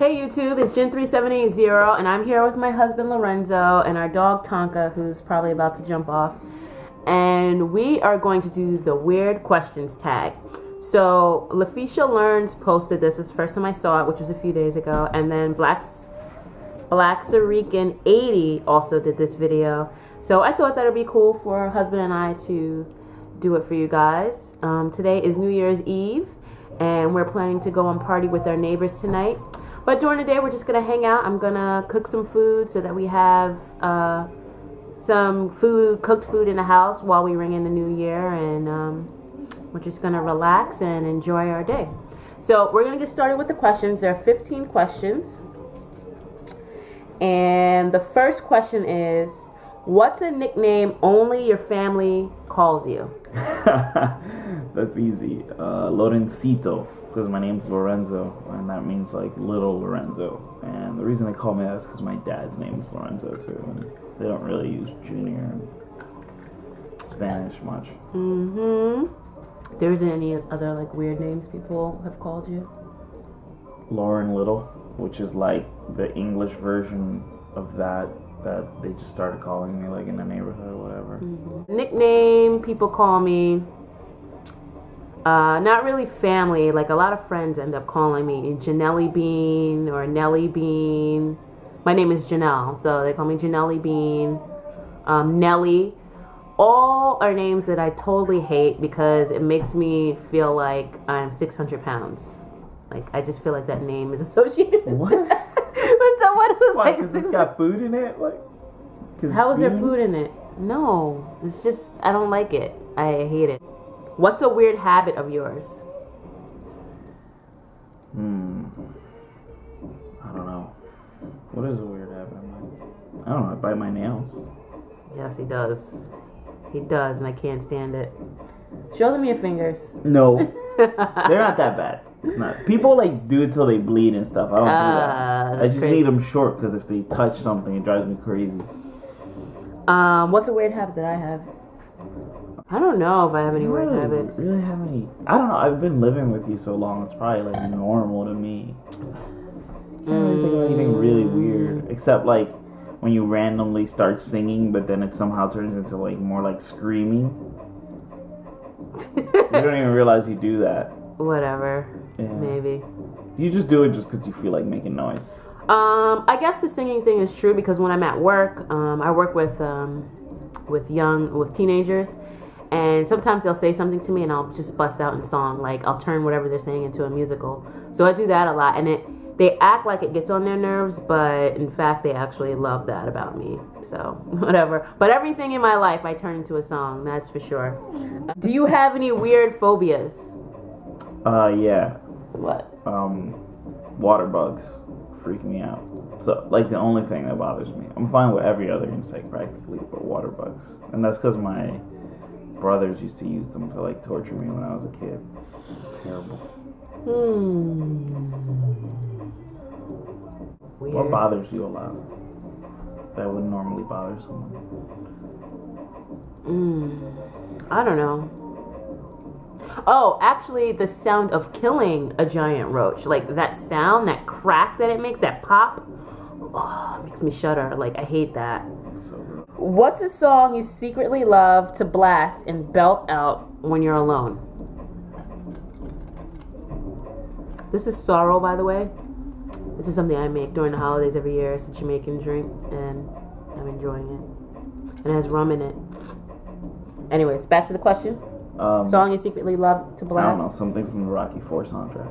Hey YouTube, it's Jen3780 and I'm here with my husband Lorenzo and our dog Tonka, who's probably about to jump off. And we are going to do the weird questions tag. So LaFisha Learns posted this. This is the first time I saw it, which was a few days ago. And then Black Sarican 80 also did this video. So I thought that would be cool for husband and I to do it for you guys. Today is New Year's Eve and we're planning to go and party with our neighbors tonight. But during the day, we're just going to hang out. I'm going to cook some food so that we have some cooked food in the house while we ring in the new year. And we're just going to relax and enjoy our day. So we're going to get started with the questions. There are 15 questions. And the first question is, what's a nickname only your family calls you? That's easy. Lorencito. Because my name's Lorenzo, and that means like little Lorenzo. And the reason they call me that is because my dad's name is Lorenzo too. And they don't really use Junior in Spanish much. There isn't any other like weird names people have called you? Lauren Little, which is like the English version of that they just started calling me like in the neighborhood or whatever. Nickname people call me. Not really family, like a lot of friends end up calling me Janelli Bean or Nelly Bean. My name is Janelle, so they call me Janelli Bean, Nelly. All are names that I totally hate because it makes me feel like I'm 600 pounds. Like, I just feel like that name is associated with what? With someone who's Why, like... because it's got food in it? Like, how is there food in it? No, it's just, I don't like it. I hate it. What's a weird habit of yours? I don't know. What is a weird habit of mine? I don't know. I bite my nails. Yes, he does. He does, and I can't stand it. Show them your fingers. No. They're not that bad. It's not. People like do it till they bleed and stuff. I don't do that. I just need them short because if they touch something, it drives me crazy. What's a weird habit that I have? I don't know if I have any weird habits. Really have any? I don't know. I've been living with you so long. It's probably like normal to me. I can't really think of anything really weird, except like when you randomly start singing, but then it somehow turns into like more like screaming. You don't even realize you do that. Whatever. Yeah. Maybe. You just do it just because you feel like making noise. I guess the singing thing is true because when I'm at work, I work with teenagers. And sometimes they'll say something to me and I'll just bust out in song. Like, I'll turn whatever they're saying into a musical. So I do that a lot. And they act like it gets on their nerves, but in fact, they actually love that about me. So, whatever. But everything in my life, I turn into a song. That's for sure. Do you have any weird phobias? Yeah. What? Water bugs freak me out. So, like, the only thing that bothers me. I'm fine with every other insect, practically, but water bugs. And that's because my brothers used to use them to like torture me when I was a kid. Terrible. Weird. What bothers you a lot that would normally bother someone? I don't know. Oh, actually, the sound of killing a giant roach, like that sound, that crack that it makes, that pop, it makes me shudder. Like, I hate that. So rude. What's a song you secretly love to blast and belt out when you're alone? This is Sorrow, by the way. This is something I make during the holidays every year. It's a Jamaican drink, and I'm enjoying it. And it has rum in it. Anyways, back to the question. Song you secretly love to blast? I don't know, something from the Rocky IV soundtrack.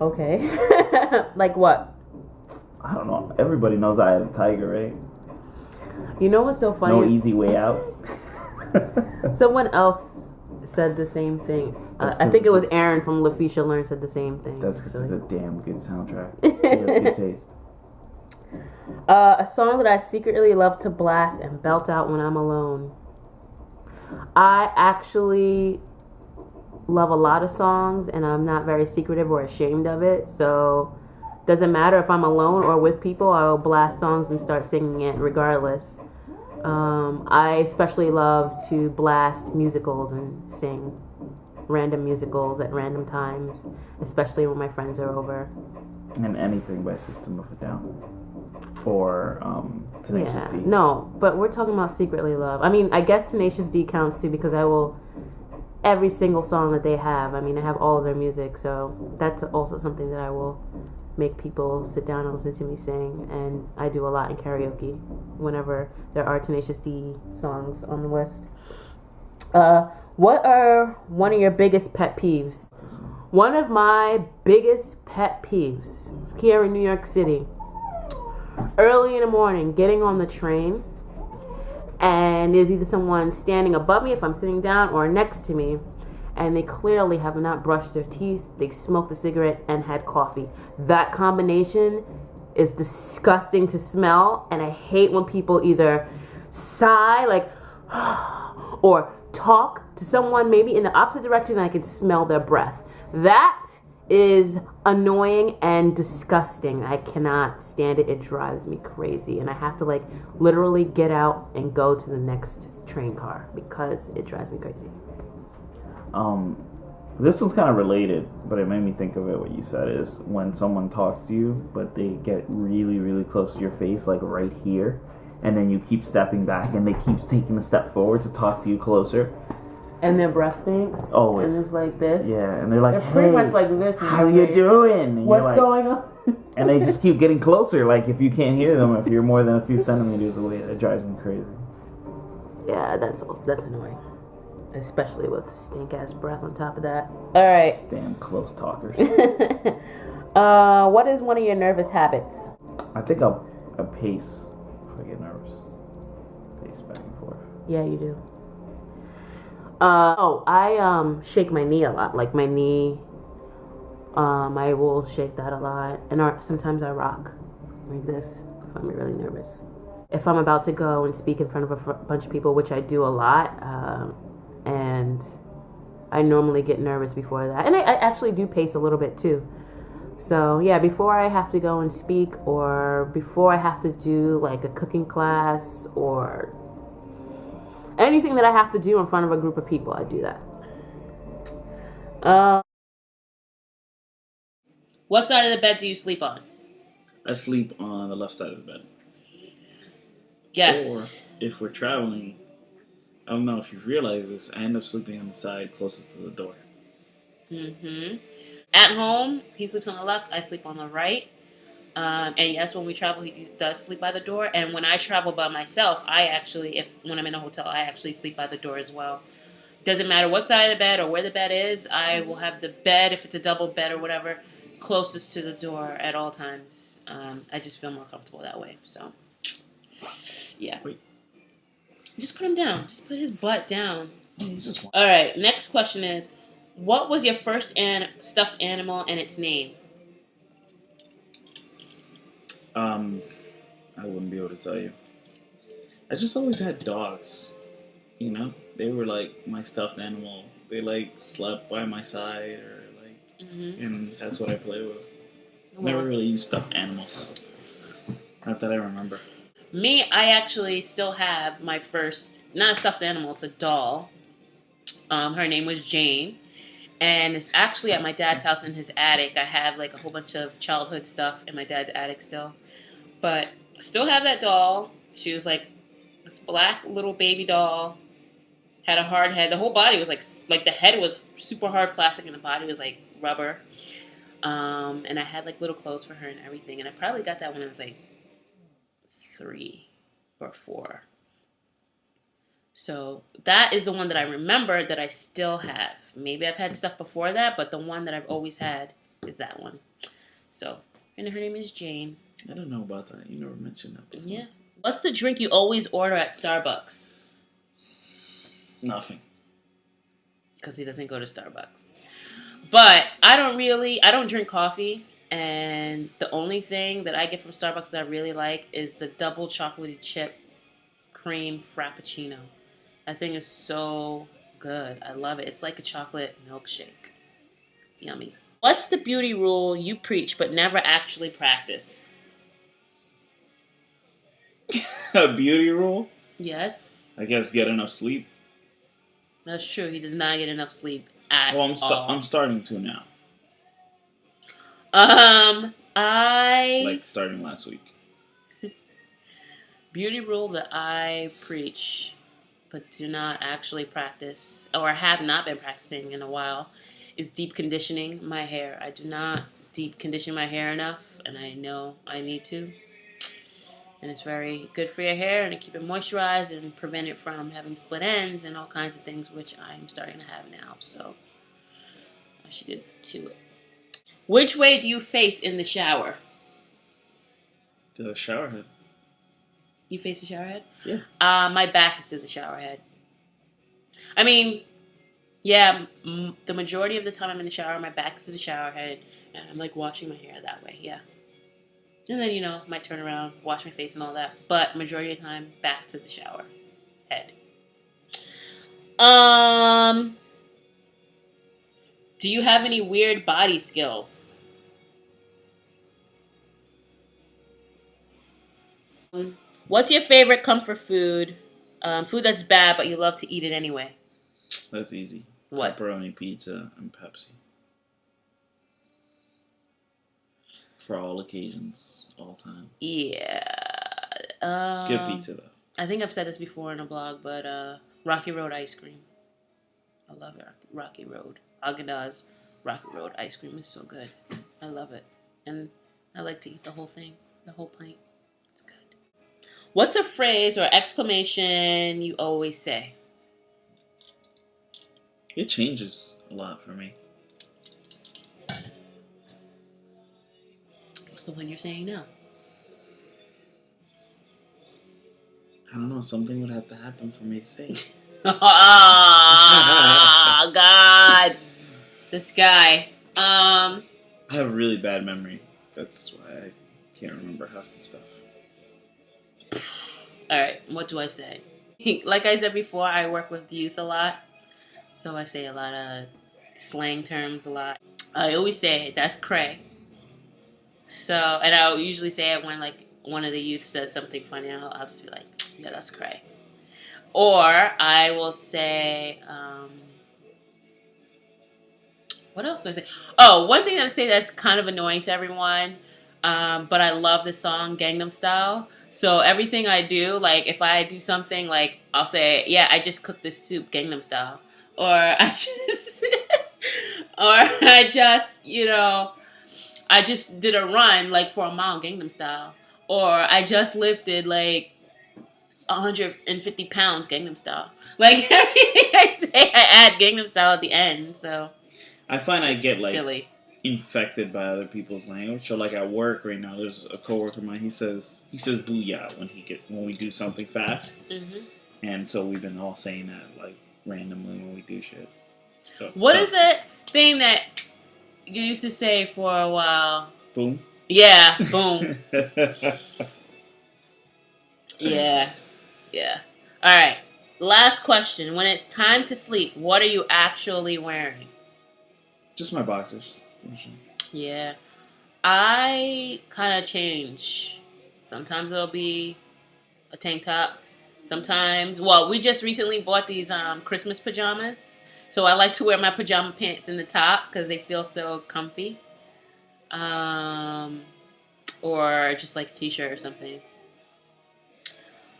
Okay. Like what? I don't know. Everybody knows I have a tiger, right? You know what's so funny? No easy way out. Someone else said the same thing. I think it was Aaron from LaFisha Learns said the same thing. That's because it's a damn good soundtrack. It has good taste. A song that I secretly love to blast and belt out when I'm alone. I actually love a lot of songs, and I'm not very secretive or ashamed of it. So doesn't matter if I'm alone or with people, I'll blast songs and start singing it regardless. I especially love to blast musicals and sing. random musicals at random times, especially when my friends are over. And anything by System of a Down. Or Tenacious D. No, but we're talking about Secretly Love. I mean, I guess Tenacious D counts too because I will every single song that they have. I mean, I have all of their music, so that's also something that I will make people sit down and listen to me sing, and I do a lot in karaoke whenever there are Tenacious D songs on the list. What are one of your biggest pet peeves? One of my biggest pet peeves here in New York City, early in the morning, getting on the train, and there's either someone standing above me if I'm sitting down or next to me, and they clearly have not brushed their teeth, they smoked a cigarette, and had coffee. That combination is disgusting to smell, and I hate when people either sigh, like, or talk to someone maybe in the opposite direction and I can smell their breath. That is annoying and disgusting. I cannot stand it. It drives me crazy, and I have to like literally get out and go to the next train car because it drives me crazy. This one's kind of related, but it made me think of it. What you said is when someone talks to you, but they get really, really close to your face, like right here, and then you keep stepping back, and they keep taking a step forward to talk to you closer. And their breath stinks. Always. And it's like this. Yeah, and they're like, they're hey, pretty much like this. How you doing? And what's like, going on? And they just keep getting closer. Like if you can't hear them, if you're more than a few centimeters away, that drives me crazy. Yeah, that's annoying. Especially with stink ass breath on top of that. All right. Damn close talkers. What is one of your nervous habits? I think I'll pace if I get nervous. Pace back and forth. Yeah, you do. I shake my knee a lot. Like my knee, I will shake that a lot. And sometimes I rock like this if I'm really nervous. If I'm about to go and speak in front of a bunch of people, which I do a lot, and I normally get nervous before that. And I actually do pace a little bit too. So yeah, before I have to go and speak, or before I have to do like a cooking class, or anything that I have to do in front of a group of people, I do that. What side of the bed do you sleep on? I sleep on the left side of the bed. Yes. Or if we're traveling, I don't know if you've realized this, I end up sleeping on the side closest to the door. Mm-hmm. At home, he sleeps on the left, I sleep on the right. And yes, when we travel, he does sleep by the door. And when I travel by myself, when I'm in a hotel, I actually sleep by the door as well. Doesn't matter what side of the bed or where the bed is, I will have the bed, if it's a double bed or whatever, closest to the door at all times. I just feel more comfortable that way. So, yeah. Wait. Just put him down. Just put his butt down. He's just one. All right, next question is, what was your first stuffed animal and its name? I wouldn't be able to tell you. I just always had dogs. You know, they were like my stuffed animal. They like slept by my side, or like, and that's what I play with. Never really used stuffed animals. Not that I remember. Me, I actually still have my first, not a stuffed animal, it's a doll. Her name was Jane. And it's actually at my dad's house in his attic. I have like a whole bunch of childhood stuff in my dad's attic still. But still have that doll. She was like this black little baby doll. Had a hard head. The whole body was like the head was super hard plastic and the body was like rubber. And I had like little clothes for her and everything. And I probably got that when I was like 3 or 4. So that is the one that I remember that I still have. Maybe I've had stuff before that, but the one that I've always had is that one. So, and her name is Jane. I don't know about that. You never mentioned that before. Yeah. What's the drink you always order at Starbucks? Nothing. Because he doesn't go to Starbucks. But I don't drink coffee. And the only thing that I get from Starbucks that I really like is the double chocolatey chip cream frappuccino. That thing is so good. I love it. It's like a chocolate milkshake. It's yummy. What's the beauty rule you preach but never actually practice? A beauty rule? Yes. I guess get enough sleep. That's true. He does not get enough sleep. at Well, all. I'm starting to now. I Starting last week. beauty rule that I preach, but do not actually practice, or have not been practicing in a while, is deep conditioning my hair. I do not deep condition my hair enough, and I know I need to. And it's very good for your hair, and to keep it moisturized and prevent it from having split ends and all kinds of things, which I'm starting to have now. So I should get to it. Which way do you face in the shower? The shower head. You face the shower head? Yeah. My back is to the shower head. I mean, yeah, the majority of the time I'm in the shower, my back is to the shower head, and I'm like washing my hair that way. Yeah. And then, might turn around, wash my face and all that. But majority of the time, back to the shower head. Do you have any weird body skills? What's your favorite comfort food? Food that's bad, but you love to eat it anyway. That's easy. What? Pepperoni pizza and Pepsi. For all occasions, all time. Yeah. Good pizza though. I think I've said this before in a blog, but Rocky Road ice cream. I love it. Rocky Road. Haagen-Dazs Rocky Road ice cream is so good. I love it. And I like to eat the whole thing, the whole pint. It's good. What's a phrase or exclamation you always say? It changes a lot for me. What's the one you're saying now? I don't know. Something would have to happen for me to say it. Oh, God. This guy. I have a really bad memory. That's why I can't remember half the stuff. All right. What do I say? Like I said before, I work with youth a lot. So I say a lot of slang terms a lot. I always say, that's cray. So, and I'll usually say it when, like, one of the youth says something funny. I'll just be like, yeah, that's cray. Or I will say, what else do I say? Oh, one thing that I say that's kind of annoying to everyone, but I love the song Gangnam Style. So everything I do, like if I do something, like I'll say, yeah, I just cooked this soup Gangnam Style. Or I just, I just did a run like for a mile Gangnam Style. Or I just lifted like 150 pounds Gangnam Style. Like everything I say, I add Gangnam Style at the end. So I find I get like silly. Infected by other people's language. So like at work right now, there's a coworker of mine. He says booyah when we do something fast. Mm-hmm. And so we've been all saying that like randomly when we do shit. So What is that thing that you used to say for a while? Boom. Yeah, boom. Yeah. All right. Last question. When it's time to sleep, what are you actually wearing? Just my boxers. Yeah. I kind of change. Sometimes it'll be a tank top. Sometimes, we just recently bought these Christmas pajamas. So I like to wear my pajama pants in the top because they feel so comfy. Or just like a t-shirt or something.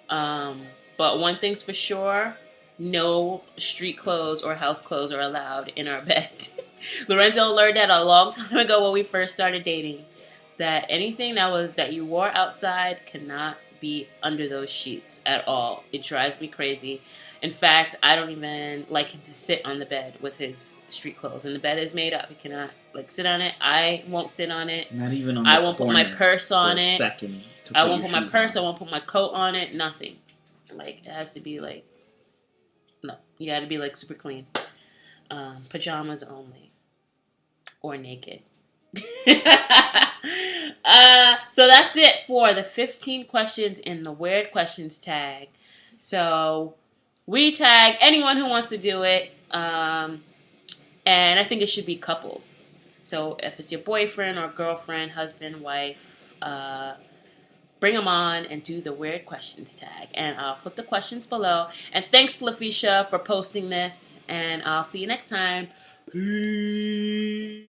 But one thing's for sure, no street clothes or house clothes are allowed in our bed. Lorenzo learned that a long time ago when we first started dating, that anything that you wore outside cannot be under those sheets at all. It drives me crazy. In fact, I don't even like him to sit on the bed with his street clothes. And the bed is made up. He cannot sit on it. I won't sit on it. Not even on the I won't put my purse on it. Second I won't put my purse. I won't put my coat on it. Nothing. It has to be no. You got to be super clean. Pajamas only, or naked. So that's it for the 15 questions in the Weird Questions tag. So we tag anyone who wants to do it, and I think it should be couples. So if it's your boyfriend or girlfriend, husband, wife, bring them on and do the Weird Questions tag. And I'll put the questions below. And thanks, LaFisha, for posting this. And I'll see you next time. Peace.